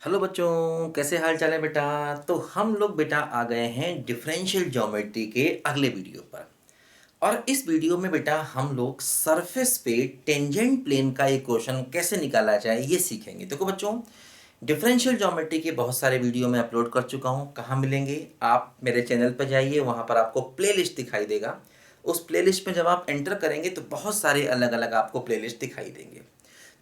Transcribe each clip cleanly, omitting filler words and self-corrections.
Hello बच्चों, कैसे हाल चाल है बेटा। तो हम लोग बेटा आ गए हैं डिफरेंशियल ज्योमेट्री के अगले वीडियो पर। और इस वीडियो में बेटा हम लोग सरफेस पे टेंजेंट प्लेन का इक्वेशन कैसे निकाला जाए ये सीखेंगे। देखो बच्चों, डिफरेंशियल ज्योमेट्री के बहुत सारे वीडियो मैं अपलोड कर चुका हूँ। कहाँ मिलेंगे? आप मेरे चैनल पर जाइए, वहाँ पर आपको प्लेलिस्ट दिखाई देगा। उस प्लेलिस्ट में जब आप एंटर करेंगे तो बहुत सारे अलग अलग आपको प्लेलिस्ट दिखाई देंगे।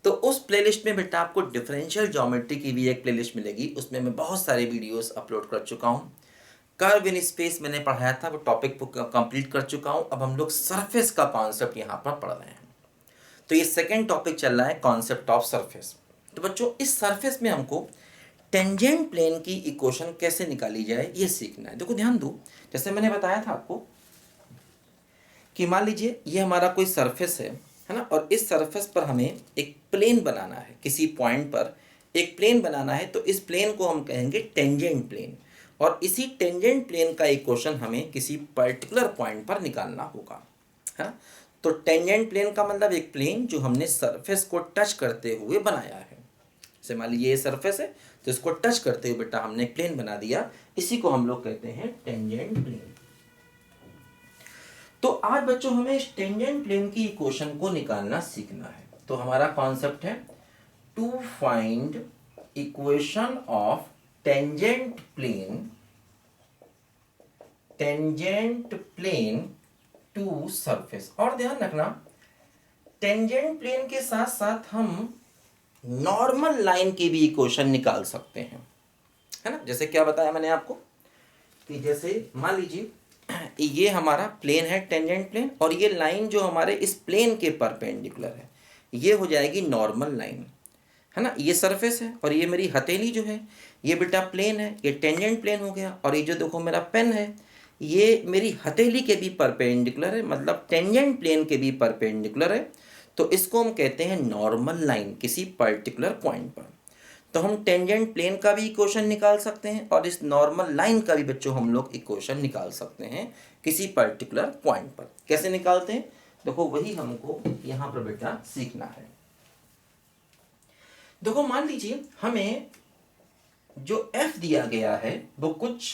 तो उस प्लेलिस्ट में बेटा आपको डिफरेंशियल ज्योमेट्री की भी एक प्लेलिस्ट मिलेगी। उसमें मैं बहुत सारे वीडियोस अपलोड कर चुका हूँ। कर्व इन स्पेस मैंने पढ़ाया था, वो टॉपिक को कंप्लीट कर चुका हूँ। अब हम लोग सरफेस का कॉन्सेप्ट यहाँ पर पढ़ रहे हैं। तो ये सेकेंड टॉपिक चल रहा है, कॉन्सेप्ट ऑफ सरफेस। तो बच्चों, इस सरफेस में हमको टेंजेंट प्लेन की इक्वेशन कैसे निकाली जाए ये सीखना है। देखो ध्यान दो, जैसे मैंने बताया था आपको कि मान लीजिए ये हमारा कोई सरफेस है ना, और इस सरफेस पर हमें एक प्लेन बनाना है। किसी पॉइंट पर एक प्लेन बनाना है, तो इस प्लेन को हम कहेंगे टेंजेंट प्लेन। और इसी टेंजेंट प्लेन का इक्वेशन हमें किसी पर्टिकुलर पॉइंट पर निकालना होगा, है ना। तो टेंजेंट प्लेन का मतलब एक प्लेन जो हमने सरफेस को टच करते हुए बनाया है। जैसे मान लीजिए ये सरफेस है, तो इसको टच करते हुए बेटा हमने प्लेन बना दिया। इसी को हम लोग कहते हैं टेंजेंट प्लेन। तो आज बच्चों हमें इस टेंजेंट प्लेन की इक्वेशन को निकालना सीखना है। तो हमारा कॉन्सेप्ट है to find equation of tangent plane, tangent plane to surface. और ध्यान रखना, टेंजेंट प्लेन के साथ साथ हम नॉर्मल लाइन की भी इक्वेशन निकाल सकते हैं, है ना। जैसे क्या बताया मैंने आपको कि जैसे मान लीजिए ये हमारा प्लेन है टेंजेंट प्लेन, और ये लाइन जो हमारे इस प्लेन के परपेंडिकुलर है ये हो जाएगी नॉर्मल लाइन, है ना। ये सरफेस है और ये मेरी हथेली जो है ये बेटा प्लेन है, ये टेंजेंट प्लेन हो गया। और ये जो देखो मेरा पेन है ये मेरी हथेली के भी परपेंडिकुलर है, मतलब टेंजेंट प्लेन के भी परपेंडिकुलर है। तो इसको हम कहते हैं नॉर्मल लाइन किसी पर्टिकुलर पॉइंट पर। तो हम टेंजेंट प्लेन का भी इक्वेशन निकाल सकते हैं और इस नॉर्मल लाइन का भी बच्चों हम लोग इक्वेशन निकाल सकते हैं किसी पर्टिकुलर पॉइंट पर। कैसे निकालते हैं देखो, वही हमको यहाँ पर बेटा सीखना है। देखो मान लीजिए हमें जो f दिया गया है वो कुछ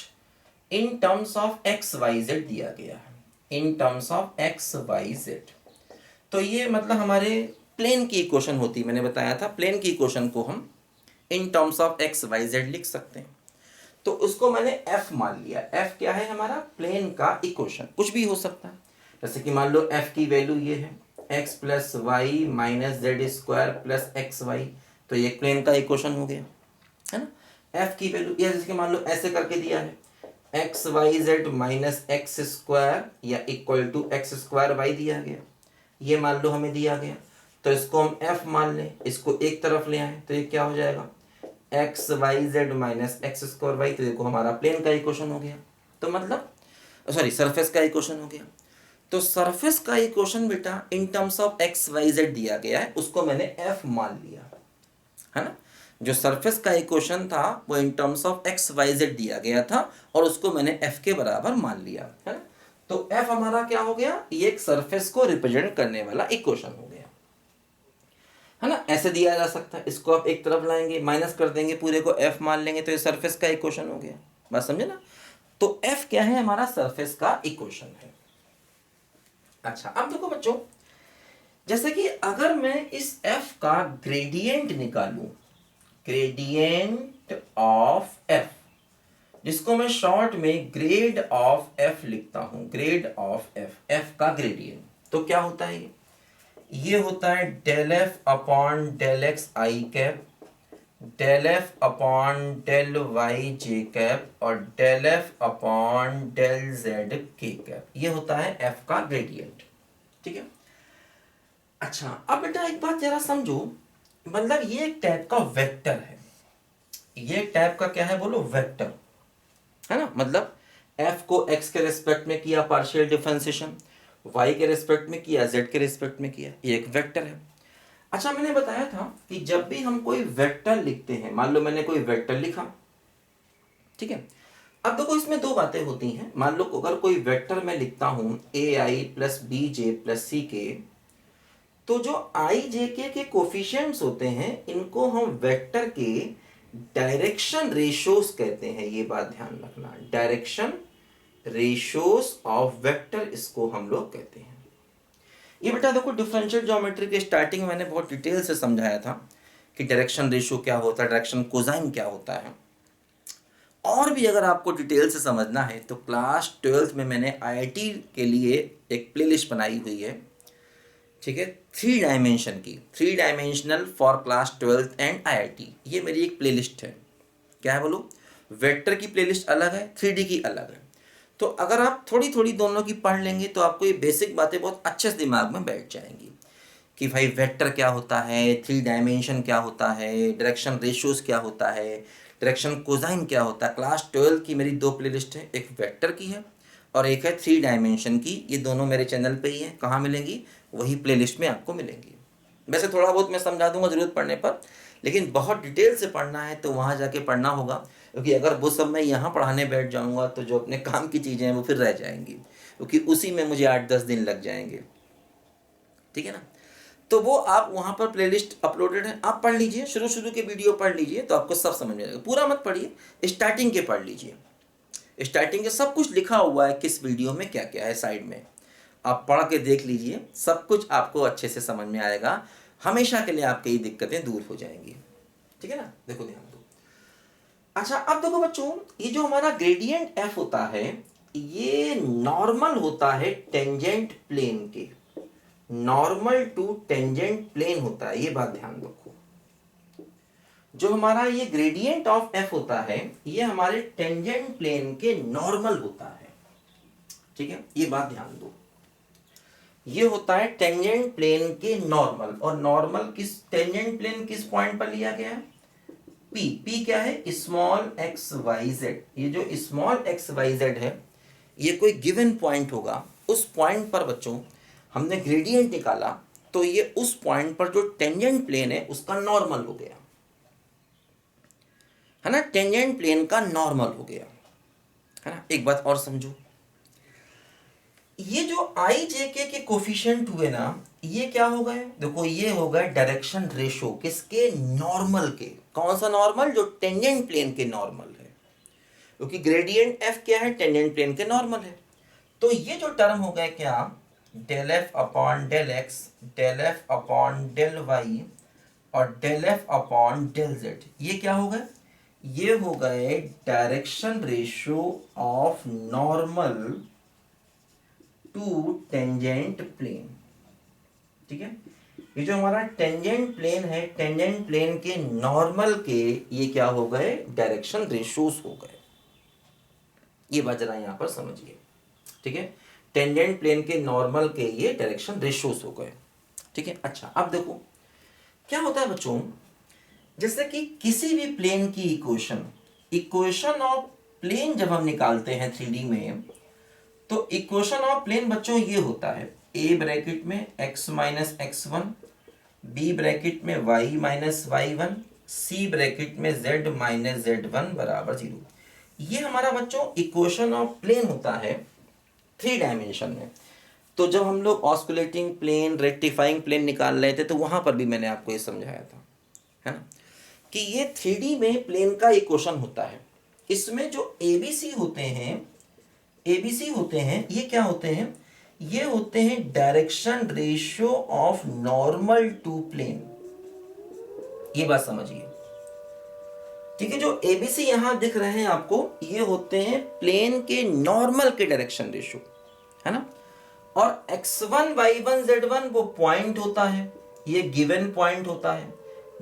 in terms of x y z दिया गया है, in terms of x y z. तो ये मतलब हमारे प्लेन की इक्वेशन होती है। मैंने बताया था प्लेन की इक्वेशन को हम in terms of x y z लिख सकते हैं। तो उसको मैंने f मान लिया। f क्या है? हमारा प्लेन का इक्वेशन, कुछ भी हो सकता है। जैसे कि मान लो f की वैल्यू ये है x plus y minus z square plus x y. तो ये प्लेन का इक्वेशन हो गया, है ना। f की वैल्यू ये जैसे कि मान लो ऐसे करके दिया है x y z minus x square या equal to x square y दिया गया। ये मान लो हमें दिया गया, तो इसको हम f मान लें, इसको एक तरफ ले आए तो ये क्या हो जाएगा x y z minus x square y. तो देखो हमारा प्लेन का इक्वेशन हो गया, तो मतलब सॉरी सरफेस का इक्वेशन हो गया। तो सरफेस का इक्वेशन बेटा in terms of x y z दिया गया है, उसको मैंने f मान लिया, है ना। जो सरफेस का इक्वेशन था वो in terms of x y z दिया गया था और उसको मैंने f के बराबर मान लिया, है ना। तो f हमारा क्या हो गया? ये एक सरफेस को रिप्रेजेंट करने वाला इक्वेशन हो गया, है ना। ऐसे दिया जा सकता है, इसको आप एक तरफ लाएंगे माइनस कर देंगे, पूरे को f मान लेंगे, तो ये सरफेस का इक्वेशन हो गया। बात समझे ना। तो f क्या है? हमारा सरफेस का इक्वेशन है। अच्छा अब देखो बच्चों, जैसे कि अगर मैं इस f का ग्रेडियंट निकालूं, ग्रेडियंट ऑफ f, जिसको मैं शॉर्ट में ग्रेड ऑफ f लिखता हूं, ग्रेड ऑफ f का ग्रेडियंट, तो क्या होता है? ये होता है del f upon del x i cap, del f upon del y j cap और del f upon del z k cap. ये होता है एफ का ग्रेडियंट, ठीक है। अच्छा अब बेटा एक बात जरा समझो, मतलब ये एक टाइप का वेक्टर है। ये एक टाइप का क्या है बोलो? वेक्टर, है ना। मतलब एफ को एक्स के रेस्पेक्ट में किया पार्शियल डिफरेंशिएशन, वाई के रेस्पेक्ट में किया, जेड के रेस्पेक्ट में किया, ये एक वेक्टर है। अच्छा मैंने बताया था कि जब भी हम कोई वेक्टर लिखते हैं, मान लो मैंने कोई वेक्टर लिखा, ठीक है। अब देखो इसमें दो बातें होती हैं। मान लो अगर कोई वेक्टर मैं लिखता हूं ए आई प्लस बी जे प्लस सी के, तो जो आई जे के कोफिशिएंट्स होते हैं इनको हम वेक्टर के डायरेक्शन रेशियोज कहते हैं, ये बात ध्यान रखना, डायरेक्शन रेशियोज ऑफ वेक्टर इसको हम लोग कहते हैं। ये बेटा देखो डिफरेंशियल ज्योमेट्री के स्टार्टिंग में मैंने बहुत डिटेल से समझाया था कि डायरेक्शन रेशियो क्या होता है, डायरेक्शन कोसाइन क्या होता है। और भी अगर आपको डिटेल से समझना है तो क्लास 12th में मैंने आईआईटी के लिए एक प्लेलिस्ट बनाई हुई है, ठीक है, 3 डायमेंशन की, 3 dimensional for class 12th and IIT. ये मेरी एक प्लेलिस्ट है। क्या है बोलो, वेक्टर की प्लेलिस्ट अलग है, 3D की अलग है। तो अगर आप थोड़ी थोड़ी दोनों की पढ़ लेंगे तो आपको ये बेसिक बातें बहुत अच्छे से दिमाग में बैठ जाएंगी कि भाई वेक्टर क्या होता है, 3 डायमेंशन क्या होता है, डायरेक्शन रेशियोज क्या होता है, डायरेक्शन कोसाइन क्या होता है। क्लास 12 की मेरी 2 प्लेलिस्ट है, एक वेक्टर की है और एक है 3 डायमेंशन की। ये दोनों मेरे चैनल पे ही है। कहाँ मिलेंगी, वही प्लेलिस्ट में आपको मिलेंगी। वैसे थोड़ा बहुत मैं समझा दूंगा ज़रूरत पड़ने पर, लेकिन बहुत डिटेल से पढ़ना है तो वहाँ जाके पढ़ना होगा, क्योंकि अगर वो सब मैं यहाँ पढ़ाने बैठ जाऊँगा तो जो अपने काम की चीज़ें हैं वो फिर रह जाएंगी, क्योंकि उसी में मुझे 8-10 दिन लग जाएंगे, ठीक है ना। तो वो आप वहाँ पर प्लेलिस्ट अपलोडेड है, आप पढ़ लीजिए, शुरू शुरू के वीडियो पढ़ लीजिए तो आपको सब समझ में आएगा। पूरा मत पढ़िए, स्टार्टिंग के पढ़ लीजिए, स्टार्टिंग के सब कुछ लिखा हुआ है किस वीडियो में क्या क्या है, साइड में आप पढ़ के देख लीजिए, सब कुछ आपको अच्छे से समझ में आएगा। हमेशा के लिए आपकी ये दिक्कतें दूर हो जाएंगी, ठीक है ना। देखो ध्यान दो। अच्छा अब देखो बच्चों, ये जो हमारा ग्रेडियंट एफ होता है ये नॉर्मल होता है टेंजेंट प्लेन के, नॉर्मल टू टेंजेंट प्लेन होता है, ये बात ध्यान रखो। जो हमारा ये ग्रेडियंट ऑफ एफ होता है ये हमारे टेंजेंट प्लेन के नॉर्मल होता है, ठीक है, ये बात ध्यान दो। ये होता है टेंजेंट प्लेन के नॉर्मल, और नॉर्मल किस, टेंजेंट प्लेन किस पॉइंट पर लिया गया है, पी। पी क्या है, स्मॉल एक्स वाई जेड। ये जो स्मॉल एक्स वाई जेड है ये कोई गिवन पॉइंट होगा, उस पॉइंट पर बच्चों हमने ग्रेडियंट निकाला तो ये उस पॉइंट पर जो टेंजेंट प्लेन है उसका नॉर्मल हो गया, है ना, टेंजेंट प्लेन का नॉर्मल हो गया, है ना। एक बात और समझो, ये जो आई जे के कोफिशिएंट हुए ना, ये क्या हो गए, देखो ये हो गए डायरेक्शन रेशो किसके, नॉर्मल के। कौन सा नॉर्मल, जो टेंजेंट प्लेन के नॉर्मल है, क्योंकि ग्रेडियंट एफ क्या है, टेंजेंट प्लेन के नॉर्मल है। तो ये जो टर्म हो गया क्या, del f upon del x, del f upon del y और del f upon del z, ये क्या हो गए, ये हो गए direction ratio of normal to tangent plane, ठीक है। ये जो हमारा टेंजेंट प्लेन है, टेंजेंट प्लेन के नॉर्मल के ये क्या हो गए, डायरेक्शन रेशियोज हो गए। ये बात जरा यहां पर समझिए, ठीक है, टेंजेंट प्लेन के नॉर्मल के ये डायरेक्शन रेशियोज हो गए, ठीक है। अच्छा अब देखो क्या होता है बच्चों, जैसे कि किसी भी प्लेन की इक्वेशन, इक्वेशन ऑफ प्लेन जब हम निकालते हैं 3D में, तो इक्वेशन ऑफ प्लेन बच्चों ये होता है, ए ब्रैकेट में x minus x one, b bracket में y minus y one, c bracket में z माइनस जेड वन बराबर 0। ये हमारा बच्चों इक्वेशन ऑफ प्लेन होता है 3 डायमेंशन में। तो जब हम लोग ऑस्कुलेटिंग प्लेन, रेक्टिफाइंग प्लेन निकाल रहे थे तो वहां पर भी मैंने आपको ये समझाया था, है ना, कि ये 3D में प्लेन का इक्वेशन होता है। इसमें जो एबीसी होते हैं, एबीसी होते हैं, ये क्या होते हैं, ये होते हैं direction ratio of normal to plane. ये बात समझिए, ठीक है। जो एबीसी यहां दिख रहे हैं आपको, ये होते हैं प्लेन के नॉर्मल के डायरेक्शन रेशियो, है ना। और x1 y1 z1 वो पॉइंट होता है, ये गिवन पॉइंट होता है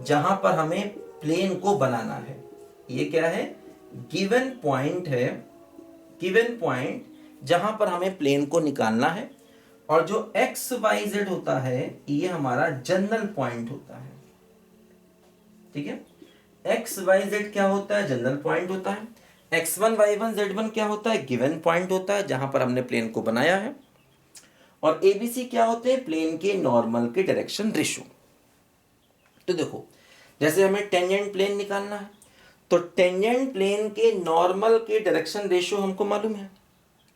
जहां पर हमें प्लेन को बनाना है। ये क्या है, गिवन पॉइंट है, गिवन पॉइंट जहां पर हमें प्लेन को निकालना है। और जो एक्स वाई जेड होता है ये हमारा जनरल पॉइंट होता है, ठीक है। एक्स वाई जेड क्या होता है, जनरल पॉइंट होता है। x1 y1 z1 क्या होता है, गिवन पॉइंट होता है जहां पर हमने प्लेन को बनाया है। और एबीसी क्या होते हैं, प्लेन के नॉर्मल के डायरेक्शन रेशियो। तो देखो जैसे हमें टेंजेंट प्लेन निकालना है तो टेंजेंट प्लेन के नॉर्मल के डायरेक्शन रेशियो हमको मालूम है,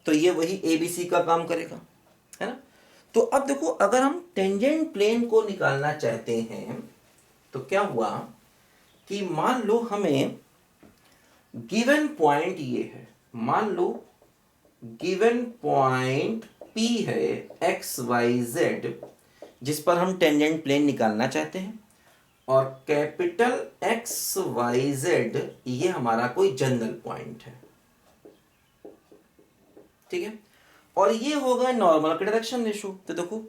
तो ये वही एबीसी का काम करेगा, है ना। तो अब देखो अगर हम टेंजेंट प्लेन को निकालना चाहते हैं तो क्या हुआ, कि मान लो हमें गिवन पॉइंट ये है, मान लो गिवन पॉइंट P है एक्स वाई जेड, जिस पर हम टेंजेंट प्लेन निकालना चाहते हैं, और कैपिटल एक्स वाई जेड ये हमारा कोई जनरल पॉइंट है, ठीक है। और ये होगा नॉर्मल का डायरेक्शन रेशो। तो देखो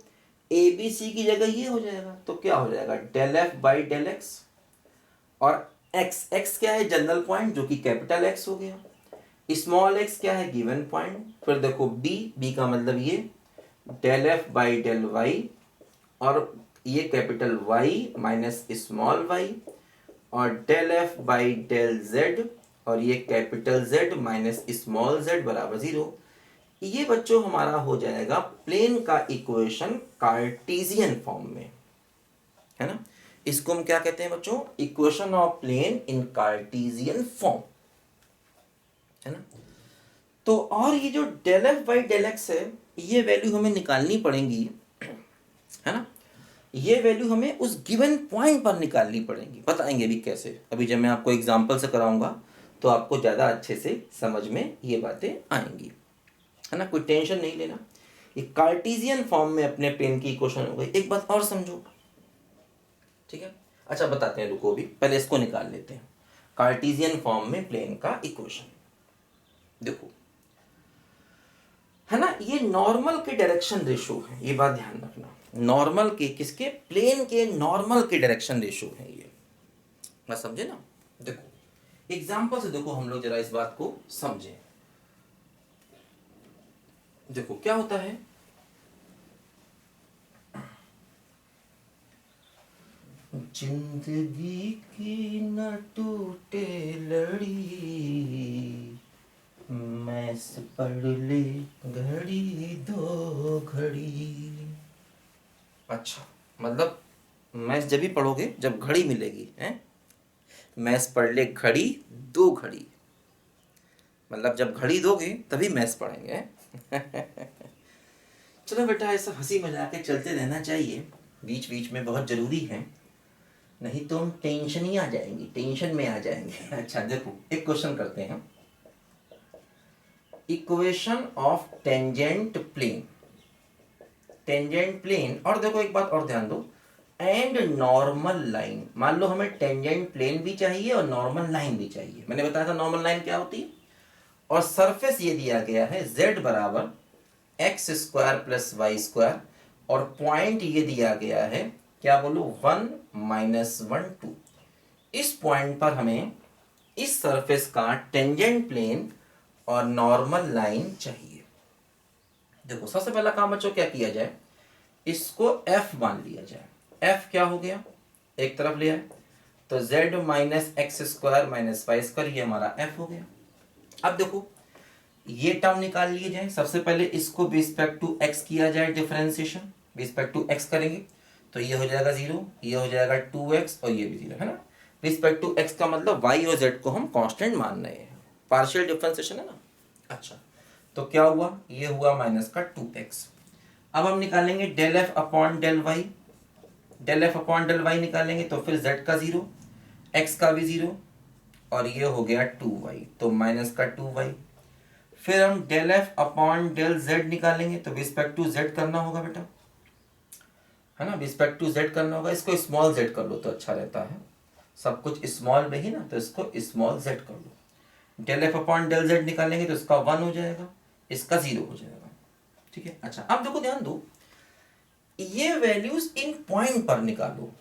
ए बी सी की जगह ये हो जाएगा, तो क्या हो जाएगा del f by del x, और एक्स, एक्स क्या है जनरल पॉइंट जो कि कैपिटल एक्स हो गया, स्मॉल एक्स क्या है गिवन पॉइंट, फिर देखो बी, बी का मतलब ये del f by del y, और ये capital y minus small y, और del f by del z, और ये capital z minus small z बराबर 0। ये बच्चों हमारा हो जाएगा प्लेन का इक्वेशन कार्टेशियन फॉर्म में, है ना। इसको हम क्या कहते हैं बच्चों, equation of plane in Cartesian form, है ना। तो और ये जो del f by del x है, ये वैल्यू हमें निकालनी पड़ेगी, है ना। ये वैल्यू हमें उस गिवन पॉइंट पर निकालनी पड़ेगी, बताएंगे भी कैसे, अभी जब मैं आपको एग्जांपल से कराऊंगा तो आपको ज़्यादा अच्छे से समझ में ये बातें आएंगी, है ना। कोई टेंशन नहीं लेना, ये कार्टेशियन फॉर्म में अपने प्लेन की इक्वेशन हो गई। एक बात और समझो, ठीक है। अच्छा बताते हैं, रुको भी पहले इसको निकाल लेते हैं, कार्टेशियन फॉर्म में प्लेन का इक्वेशन। देखो, है ना, ये नॉर्मल के डायरेक्शन रेशो है, ये बात ध्यान रखना, नॉर्मल के, किसके, प्लेन के नॉर्मल के डायरेक्शन रेशो है ये, बात समझे ना। देखो एग्जांपल से देखो हम लोग जरा इस बात को समझें। देखो क्या होता है, जिंदगी की न टूटे लड़ी, मैस पढ़ ले घड़ी दो घड़ी। अच्छा मतलब मैथ्स जब भी पढ़ोगे जब घड़ी मिलेगी, हैं, मैथ्स पढ़ ले घड़ी दो घड़ी, मतलब जब घड़ी दोगे तभी मैथ्स पढ़ेंगे। चलो बेटा ऐसा हंसी मजाक के चलते रहना चाहिए, बीच बीच में बहुत जरूरी है, नहीं तो हम टेंशन ही आ जाएंगे, टेंशन में आ जाएंगे। अच्छा देखो एक क्वेश्चन करते हैं, equation of tangent plane, tangent plane, और देखो एक बात और ध्यान दो, एंड नॉर्मल लाइन। मान लो हमें टेंजेंट प्लेन भी चाहिए और नॉर्मल लाइन भी चाहिए, मैंने बताया था नॉर्मल लाइन क्या होती है, और सरफेस ये दिया गया है z बराबर x square plus y square, और पॉइंट ये दिया गया है, क्या बोलो 1 माइनस 1 2। इस पॉइंट पर हमें इस सरफेस का टेंजेंट प्लेन और नॉर्मल लाइन चाहिए। देखो सबसे पहला काम बच्चों क्या किया जाए, इसको f मान लिया जाए। f क्या हो गया, एक तरफ ले आए तो z minus x square minus y square, ये हमारा f हो गया। अब देखो ये टर्म निकाल लिए जाए, सबसे पहले इसको रिस्पेक्ट टू x किया जाए, डिफरेंशिएशन रिस्पेक्ट टू x करेंगे तो ये हो जाएगा 0, ये हो जाएगा 2x और ये भी 0, है ना। रिस्पेक्ट टू x का मतलब y और z को हम कांस्टेंट मान रहे हैं, पार्शियल डिफरेंशिएशन है ना। अच्छा तो क्या हुआ, ये हुआ माइनस का 2x। अब हम निकालेंगे del f upon del y, del f upon del y निकालेंगे तो फिर z का 0, x का भी 0, और ये हो गया 2y, तो माइनस का 2y। फिर हम del f upon del z निकालेंगे तो रिस्पेक्ट टू z करना होगा बेटा, है ना, रिस्पेक्ट टू z करना होगा। इसको स्मॉल z कर लो तो अच्छा रहता है, सब कुछ स्मॉल में ही ना, तो इसको स्मॉल z कर लो। Del f upon del z निकालेंगे तो इसका 1 हो जाएगा, इसका 0 हो जाएगा, ठीक है। अच्छा अब देखो ध्यान दो, ये वैल्यूज इन पॉइंट पर निकालो,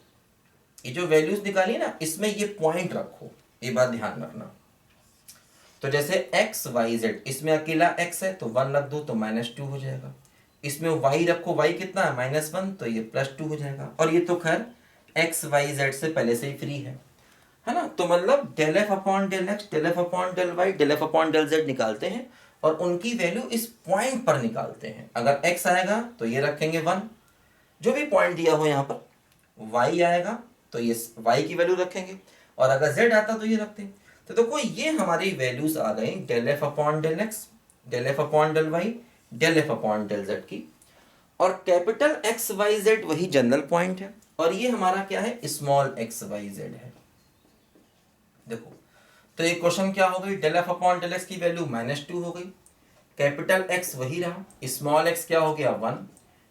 ये जो वैल्यूज निकाली ना इसमें ये पॉइंट रखो, ये बात ध्यान रखना। तो जैसे x y z, इसमें अकेला x है तो 1 रख दो तो -2 हो जाएगा, इसमें y रखो, y कितना है -1 तो ये +2 हो जाएगा, और ये तो खैर x y z से पहले से ही फ्री है ना। तो मतलब del f upon del x, del f upon del y, del f upon del z निकालते हैं और उनकी वैल्यू इस पॉइंट पर निकालते हैं। अगर x आएगा तो ये रखेंगे 1, जो भी पॉइंट दिया हो यहाँ पर, y आएगा तो ये y की वैल्यू रखेंगे, और अगर z आता तो ये रखते हैं। तो देखो ये हमारी वैल्यूज आ गई del f upon del x, del f upon del y, del f upon del z की, और कैपिटल एक्स वाई जेड वही जनरल पॉइंट है, और ये हमारा क्या है स्मॉल एक्स वाई जेड है। देखो, तो ये क्वेश्चन क्या हो गई, del f upon del x की वैल्यू -2 हो गई, कैपिटल एक्स वही रहा, स्मॉल एक्स क्या हो गया 1,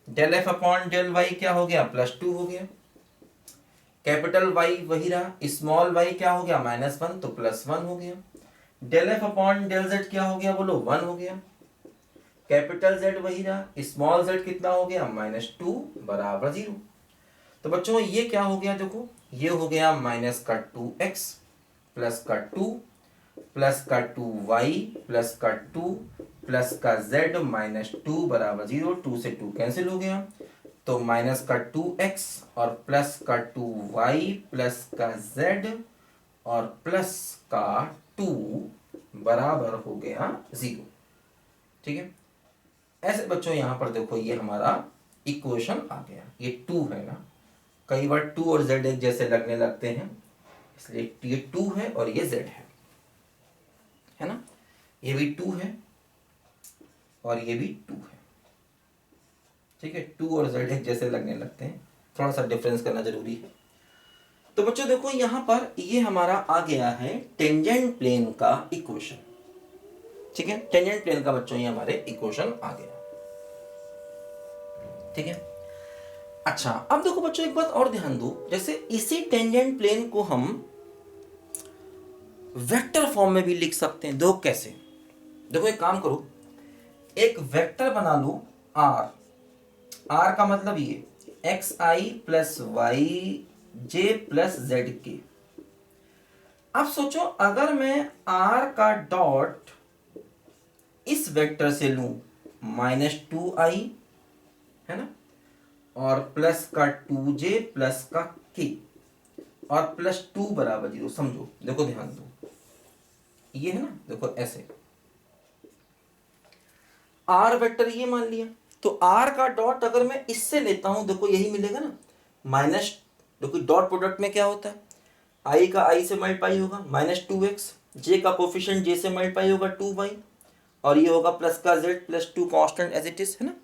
del f upon del y क्या हो गया +2 हो गया, कैपिटल वाई वही रहा, स्मॉल वाई क्या हो गया -1 तो +1 हो गया, del f upon del z क्या हो गया बोलो 1 हो गया, कैपिटल जेड वही रहा, स्मॉल जेड कितना हो गया -2 बराबर 0। तो बच्चों ये क्या हो गया, देखो ये हो गया -2x प्लस का 2 प्लस का 2y प्लस का 2 प्लस का z -2 बराबर 0, 2 से 2 कैंसिल हो गया, तो -2x और प्लस का 2y प्लस का z और प्लस का 2 बराबर हो गया 0। ठीक है, ऐसे बच्चों यहां पर देखो ये हमारा इक्वेशन आ गया, ये 2 है ना, कई बार 2 और z एक जैसे लगने लगते हैं, इसलिए ये 2 है और ये z है ना, ये भी 2 है और ये भी 2 है। ठीक है, 2 और z एक जैसे लगने लगते हैं, थोड़ा सा डिफरेंस करना जरूरी है। तो बच्चों देखो यहां पर ये हमारा आ गया है टेंजेंट प्लेन का इक्वेशन। ठीक है, टेंजेंट प्लेन का बच्चों ये हमारे इक्वेशन आ गया। ठीक है, अच्छा अब देखो बच्चों एक बात और ध्यान दो, जैसे इसी टेंजेंट प्लेन को हम वेक्टर फॉर्म में भी लिख सकते हैं। दो कैसे, देखो एक काम करो, एक वेक्टर बना लो r, r का मतलब ये xi plus y j plus z के। अब सोचो अगर मैं r का डॉट इस वेक्टर से लूं -2i है ना, और प्लस का 2j प्लस का k और +2 बराबर 0। समझो, देखो ध्यान दो, ये है ना, देखो ऐसे r वेक्टर ये मान लिया, तो r का डॉट अगर मैं इससे लेता हूं, देखो यही मिलेगा ना, माइनस, देखो डॉट प्रोडक्ट में क्या होता है, i का i से मल्टीप्लाई होगा -2x, j का कोफिशिएंट j से मल्टीप्लाई होगा 2y, और ये होगा प्लस का z +2 constant as it is है ना।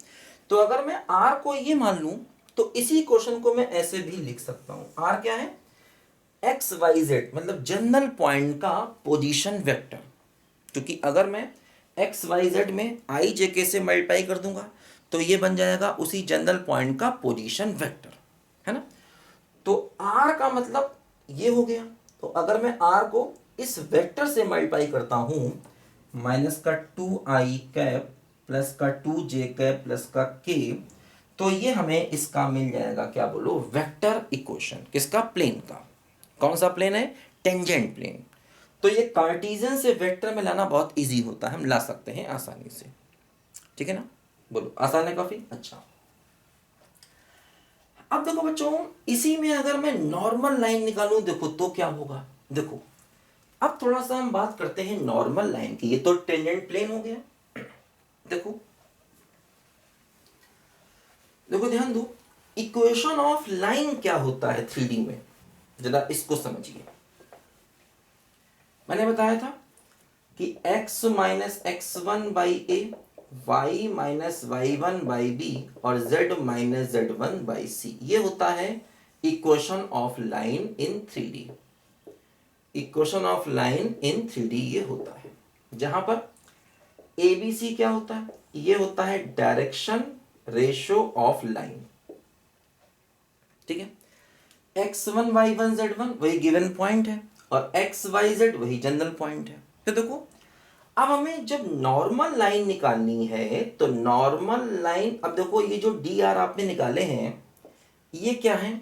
तो अगर मैं r को ये मान लूं तो इसी क्वेश्चन को मैं ऐसे भी लिख सकता हूं, r क्या है एक्स वाई जेड, मतलब जनरल पॉइंट का पोजीशन वेक्टर, क्योंकि अगर मैं एक्स वाई जेड में आई जे के से मल्टीप्लाई कर दूंगा तो ये बन जाएगा उसी जनरल पॉइंट का पोजीशन वेक्टर है ना। तो r का मतलब ये हो गया, तो अगर मैं r को इस वेक्टर से मल्टीप्लाई करता हूं -2i कैप प्लस का 2j कैप प्लस का k, तो ये हमें इसका मिल जाएगा क्या बोलो, वेक्टर इक्वेशन, किसका, प्लेन का। कौन सा प्लेन है, टेंजेंट प्लेन। तो ये कार्टेशियन से वेक्टर में लाना बहुत इजी होता है, हम ला सकते हैं आसानी से। ठीक है ना, बोलो आसान है काफी। अच्छा अब देखो बच्चों, इसी में अगर मैं नॉर्मल लाइन निकालूं देखो तो क्या होगा, देखो अब थोड़ा सा हम बात करते हैं नॉर्मल लाइन की। ये तो टेंजेंट प्लेन हो गया, देखो देखो ध्यान दो, इक्वेशन ऑफ लाइन क्या होता है 3D में, जरा इसको समझिए। मैंने बताया था कि x minus x1 by a, y minus y1 by b और z minus z1 by c, ये होता है equation of line in 3D। Equation of line in 3D ये होता है, जहां पर ए बी सी क्या होता है, ये होता है डायरेक्शन रेशियो ऑफ लाइन। ठीक है, x1 y1 z1 वही गिवन पॉइंट है और x y z वही जनरल पॉइंट है। तो देखो अब हमें जब नॉर्मल लाइन निकालनी है तो नॉर्मल लाइन, अब देखो ये जो डी आर आपने निकाले हैं ये क्या है,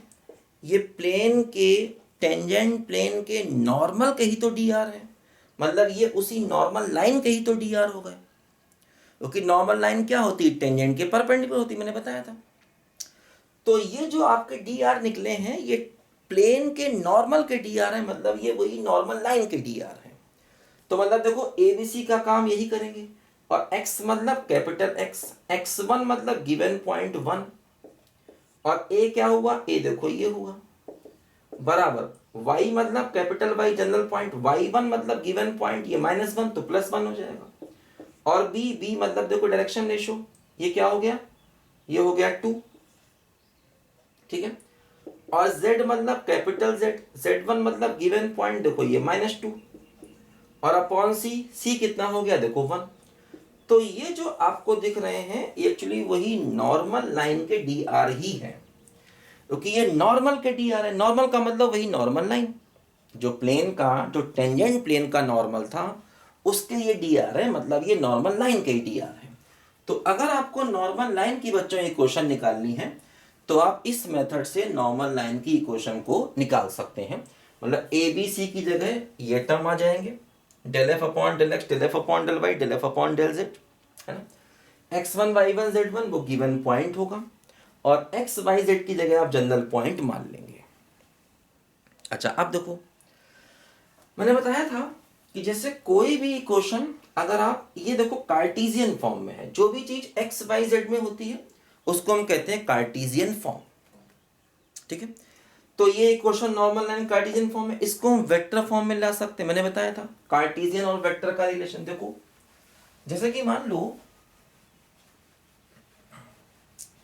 ये प्लेन के, टेंजेंट प्लेन के नॉर्मल के ही तो डी आर है, मतलब ये उसी नॉर्मल लाइन के ही तो डी आर हो गए, क्योंकि नॉर्मल लाइन क्या होती है, टेंजेंट के परपेंडिकुलर होती है, मैंने बताया था। तो ये जो आपके डी आर निकले हैं ये प्लेन के नॉर्मल के डी आर है, मतलब ये वही नॉर्मल लाइन के डी आर है। तो मतलब देखो ए बी सी का काम यही करेंगे, और x मतलब कैपिटल x, x1 मतलब गिवन पॉइंट 1, और a क्या हुआ, a देखो ये हुआ, बराबर y मतलब capital Y general point, y1 मतलब गिवन पॉइंट ये -1 तो +1 हो जाएगा, और b मतलब देखो डायरेक्शन रेशियो, ये क्या हो गया, ये हो गया 2। ठीक है, और z मतलब कैपिटल Z, z1 मतलब गिवन पॉइंट देखो ये -2 और अपॉन c कितना हो गया देखो 1। तो ये जो आपको दिख रहे हैं ये एक्चुअली वही नॉर्मल लाइन के dr ही है, क्योंकि ये नॉर्मल के dr है। नॉर्मल का मतलब वही नॉर्मल लाइन, जो प्लेन का, जो टेंजेंट प्लेन का नॉर्मल था उसके ये dr है, मतलब ये नॉर्मल लाइन के dr है। तो अगर आपको नॉर्मल लाइन की बच्चों इक्वेशन निकालनी है तो आप इस मेथड से नॉर्मल लाइन की इक्वेशन को निकाल सकते हैं। मतलब ए बी सी की जगह ये टर्म आ जाएंगे, del f upon del x, del f upon del y, del f upon del z, है ना। x1 y1 z1 वो गिवन पॉइंट होगा और x y z की जगह आप जनरल पॉइंट मान लेंगे। अच्छा अब देखो, मैंने बताया था कि जैसे कोई भी इक्वेशन अगर आप ये देखो कार्टेशियन फॉर्म में है, जो भी चीज x y z में होती है उसको हम कहते हैं कार्टेशियन फॉर्म, ठीक है। तो ये equation normal line Cartesian form है, इसको हम वेक्टर फॉर्म में ला सकते हैं। मैंने बताया था कार्टेशियन और वेक्टर का रिलेशन देखो, जैसे कि मान लो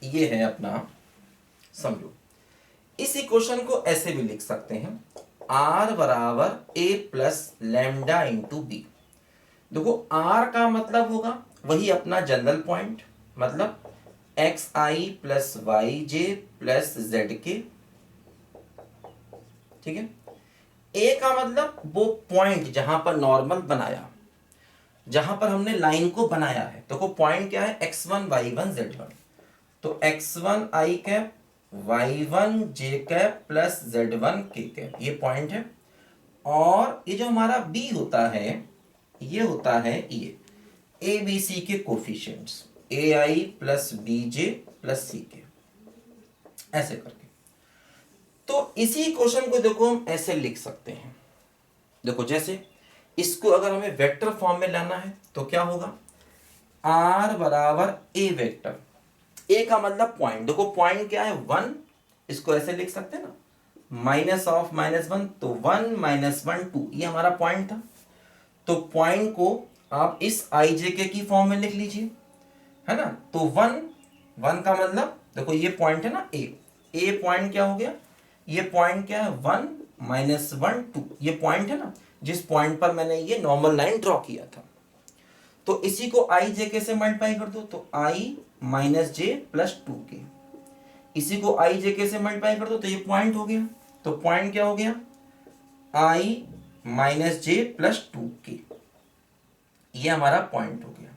ये है अपना, समझो इस इक्वेशन को ऐसे भी लिख सकते हैं, r बराबर a plus lambda into b. देखो r का मतलब होगा वही अपना जनरल पॉइंट, मतलब x i plus y j plus z k, ठीक है। a का मतलब वो पॉइंट जहां पर नॉर्मल बनाया, जहां पर हमने लाइन को बनाया है। देखो पॉइंट क्या है, x1 y1 z1, तो x1 i cap y1 j cap plus z1 k cap, ये पॉइंट है। और ये जो हमारा b होता है ये होता है ये ए बी सी के कोफिशिएंट्स, ए आई प्लस बी जे प्लस सी के, ऐसे करके। तो इसी क्वेश्चन को देखो हम ऐसे लिख सकते हैं, देखो जैसे इसको अगर हमें वेक्टर फॉर्म में लाना है तो क्या होगा, r बराबर a वेक्टर, a का मतलब पॉइंट, देखो पॉइंट क्या है 1, इसको ऐसे लिख सकते हैं ना, माइनस ऑफ -1, तो 1 -1 2, ये हमारा पॉइंट था। तो पॉइंट को आप इस आई जे के की फॉर्म में लिख लीजिए, है ना। तो 1 का मतलब देखो ये पॉइंट है ना ए पॉइंट क्या हो गया, ये पॉइंट क्या है 1 -1 2, ये पॉइंट है ना जिस पॉइंट पर मैंने ये नॉर्मल लाइन ड्रॉ किया था। तो इसी को आई जे के से मल्टीप्लाई कर दो, तो आई माइनस जे प्लस 2 के, इसी को आई जे के से मल्टीप्लाई कर दो तो ये पॉइंट हो गया। तो पॉइंट क्या हो गया, आई माइनस जे प्लस 2 के, ये हमारा पॉइंट हो गया।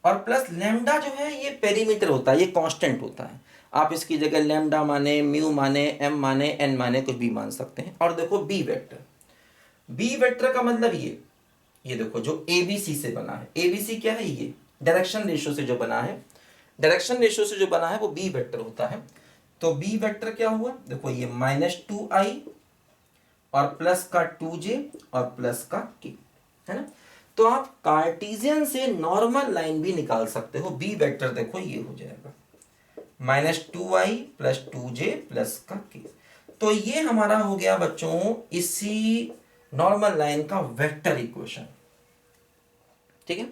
और प्लस लैम्डा जो है ये पेरीमीटर होता है, ये कांस्टेंट होता है। आप इसकी जगह लैम्डा माने, म्यू माने, एम माने, एन माने, कुछ भी मान सकते हैं। और देखो बी वेक्टर, बी वेक्टर का मतलब ये देखो जो एबीसी से बना है, एबीसी क्या है, ये डायरेक्शन रेशियो से जो बना है, डायरेक्शन रेशियो से जो बना है वो बी वेक्टर होता है। तो बी वेक्टर क्या हुआ, देखो ये -2i और प्लस का 2j और प्लस का k, है ना। तो आप कार्टेशियन से नॉर्मल लाइन भी निकाल सकते हो, बी वेक्टर देखो ये हो जाएगा -2i प्लस 2j प्लस का k। तो ये हमारा हो गया बच्चों इसी नॉर्मल लाइन का वेक्टर इक्वेशन, ठीक है।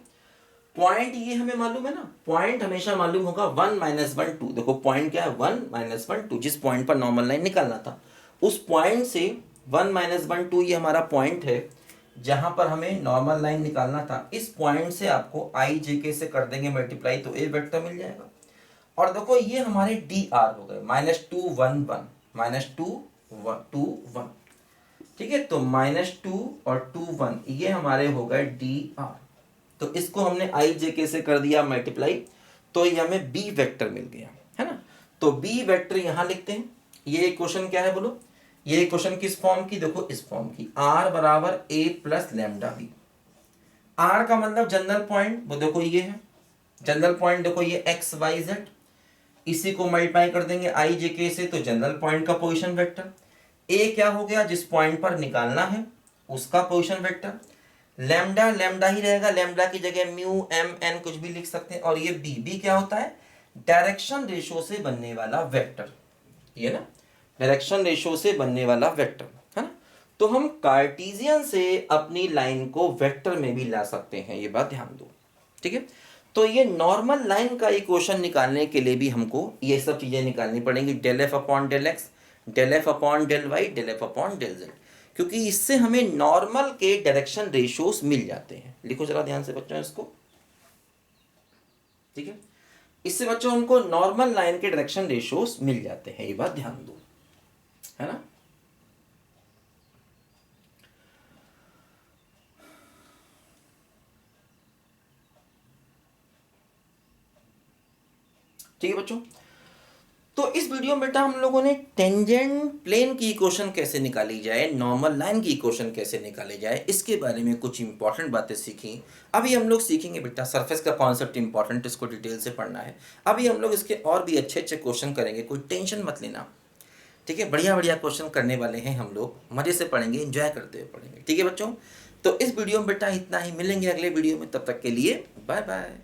पॉइंट ये हमें मालूम है ना, पॉइंट हमेशा मालूम होगा 1 -1 2, देखो पॉइंट क्या है 1 -1 2, जिस पॉइंट पर नॉर्मल लाइन निकालना था उस पॉइंट से 1 -1 2 ये हमारा पॉइंट है जहां पर हमें नॉर्मल लाइन निकालना था। इस पॉइंट से आपको आई जे के से कर देंगे मल्टीप्लाई तो ए वेक्टर मिल जाएगा। और देखो ये हमारे डी आर हो गए -2 1 1 -2 2 1, ठीक है। तो -2 और 2 1 ये हमारे हो गए डी आर। तो इसको हमने आई जे के से कर दिया मल्टीप्लाई तो ये हमें बी वेक्टर मिल गया, है ना। तो बी वेक्टर यहां लिखते हैं। ये क्वेश्चन क्या है बोलो, ये क्वेश्चन किस फॉर्म की, देखो इस फॉर्म की, r बराबर a plus lambda b. r का मतलब जनरल पॉइंट, वो देखो ये है जनरल पॉइंट, देखो ये एक्स वाई जेड, इसी को मल्टीप्लाई कर देंगे आई जे के से तो जनरल पॉइंट का पोजीशन वेक्टर। a क्या हो गया, जिस पॉइंट पर निकालना है उसका पोजीशन वेक्टर। लैम्डा लैम्डा ही रहेगा, लैम्डा की जगह म्यू एम एन कुछ भी लिख सकते हैं। और ये बी क्या होता है, डायरेक्शन रेशियो से बनने वाला वेक्टर, ये ना डायरेक्शन रेशियो से बनने वाला वेक्टर, है ना। तो हम कार्टेशियन से अपनी लाइन को वेक्टर में भी ला सकते हैं, ये बात ध्यान दो, ठीक है। तो ये नॉर्मल लाइन का इक्वेशन निकालने के लिए भी हमको ये सब चीजें निकालनी पड़ेंगी, del f upon del x, del f upon del y, del f upon del z, क्योंकि इससे हमें नॉर्मल के डायरेक्शन रेशियोज मिल जाते हैं। लिखो जरा ध्यान से बच्चों इसको, ठीक है। इससे बच्चों उनको नॉर्मल लाइन के डायरेक्शन रेशियोज मिल जाते हैं, ये बात ध्यान दो, है ना। ठीक है बच्चों, तो इस वीडियो में बेटा हम लोगों ने टेंजेंट प्लेन की इक्वेशन कैसे निकाली जाए, नॉर्मल लाइन की इक्वेशन कैसे निकाले जाए, इसके बारे में कुछ इंपॉर्टेंट बातें सीखी। अभी हम लोग सीखेंगे बेटा सरफेस का कॉन्सेप्ट इंपॉर्टेंट, इसको डिटेल से पढ़ना है। अभी हम लोग इसके और भी अच्छे अच्छे क्वेश्चन करेंगे, कोई टेंशन मत लेना, ठीक है। बढ़िया बढ़िया क्वेश्चन करने वाले हैं हम लोग, मज़े से पढ़ेंगे, एंजॉय करते हुए पढ़ेंगे, ठीक है बच्चों। तो इस वीडियो में बेटा इतना ही, मिलेंगे अगले वीडियो में, तब तक के लिए बाय बाय।